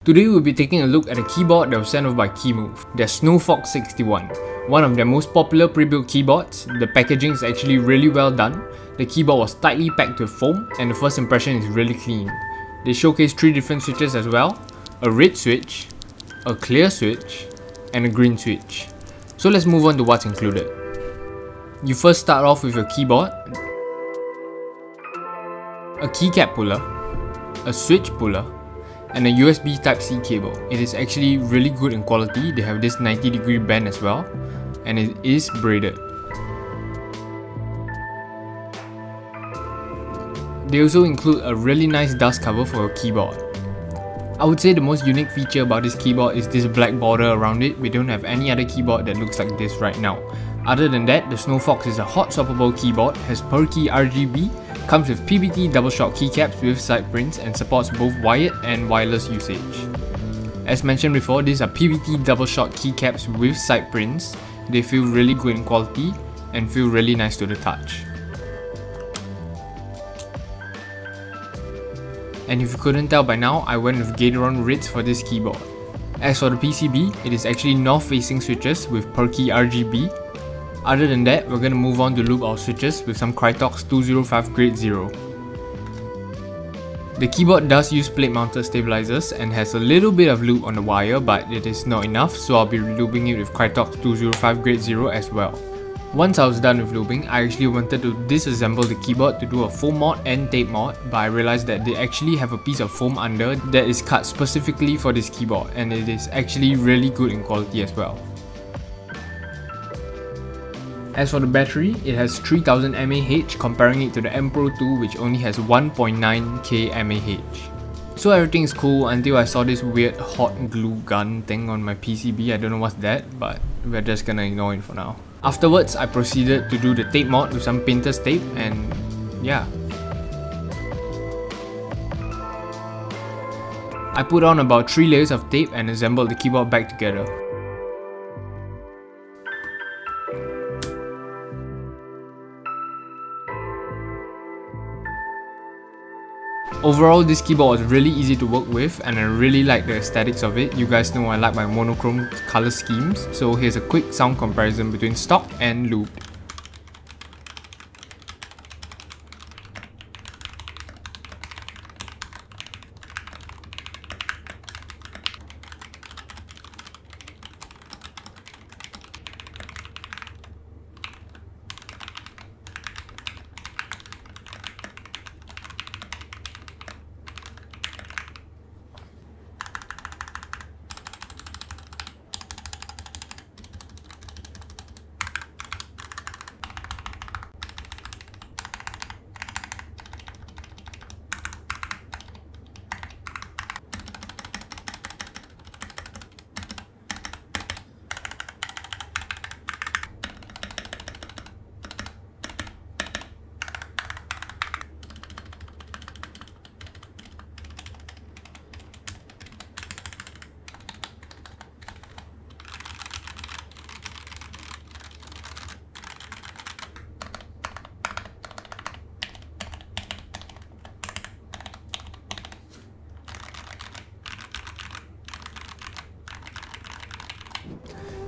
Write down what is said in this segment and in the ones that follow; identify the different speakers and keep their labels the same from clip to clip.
Speaker 1: Today we'll be taking a look at a keyboard that was sent off by Kemove, their Snowfox 61. One of their most popular pre-built keyboards. The packaging is actually really well done. The keyboard was tightly packed with foam and the first impression is really clean. They showcase 3 different switches as well, a red switch, a clear switch, and a green switch. So let's move on to what's included. You first start off with your keyboard, a keycap puller, a switch puller, and a USB Type-C cable. It is actually really good in quality. They have this 90-degree bend as well, and it is braided. They also include a really nice dust cover for your keyboard. I would say the most unique feature about this keyboard is this black border around it. We don't have any other keyboard that looks like this right now. Other than that, the Snowfox is a hot-swappable keyboard, has per key RGB, comes with PBT double shot keycaps with side prints, and supports both wired and wireless usage. As mentioned before, these are PBT double shot keycaps with side prints. They feel really good in quality and feel really nice to the touch. And if you couldn't tell by now, I went with Gateron Reds for this keyboard. As for the PCB, it is actually north-facing switches with per key RGB. Other than that, we're going to move on to loop our switches with some krytox 205 grade 0. The keyboard does use plate mounted stabilizers and has a little bit of loop on the wire, but it is not enough, so I'll be looping it with krytox 205 grade 0 as well. Once I was done with looping, I actually wanted to disassemble the keyboard to do a foam mod and tape mod, but I realized that they actually have a piece of foam under that is cut specifically for this keyboard, and it is actually really good in quality as well. As for the battery, it has 3000 mAh comparing it to the M Pro 2 which only has 1.9k mAh. So everything is cool until I saw this weird hot glue gun thing on my PCB. I don't know what's that, but we're just gonna ignore it for now. Afterwards, I proceeded to do the tape mod with some painter's tape, and yeah. I put on about 3 layers of tape and assembled the keyboard back together. Overall, this keyboard was really easy to work with and I really like the aesthetics of it. You guys know I like my monochrome color schemes, so here's a quick sound comparison between stock and looped.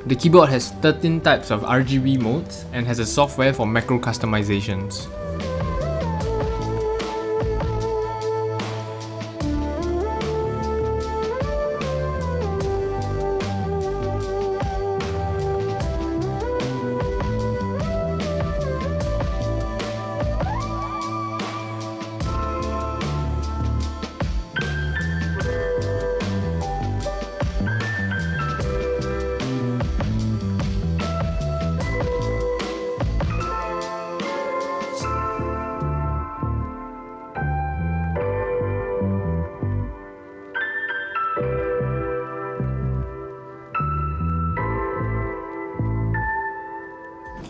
Speaker 1: The keyboard has 13 types of RGB modes and has a software for macro customizations.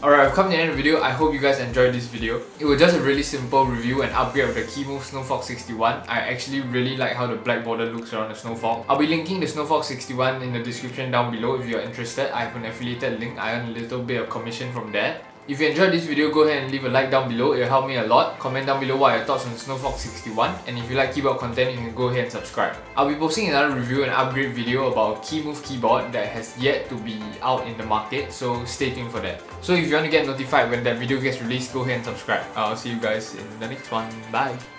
Speaker 1: Alright, I've come to the end of the video. I hope you guys enjoyed this video. It was just a really simple review and upgrade of the Kemove Snowfox 61. I actually really like how the black border looks around the Snowfox. I'll be linking the Snowfox 61 in the description down below if you're interested. I have an affiliated link. I earn a little bit of commission from that. If you enjoyed this video, go ahead and leave a like down below, it'll help me a lot. Comment down below what are your thoughts on Snowfox 61, and if you like keyboard content, you can go ahead and subscribe. I'll be posting another review and upgrade video about Kemove keyboard that has yet to be out in the market, so stay tuned for that. So if you want to get notified when that video gets released, go ahead and subscribe. I'll see you guys in the next one. Bye!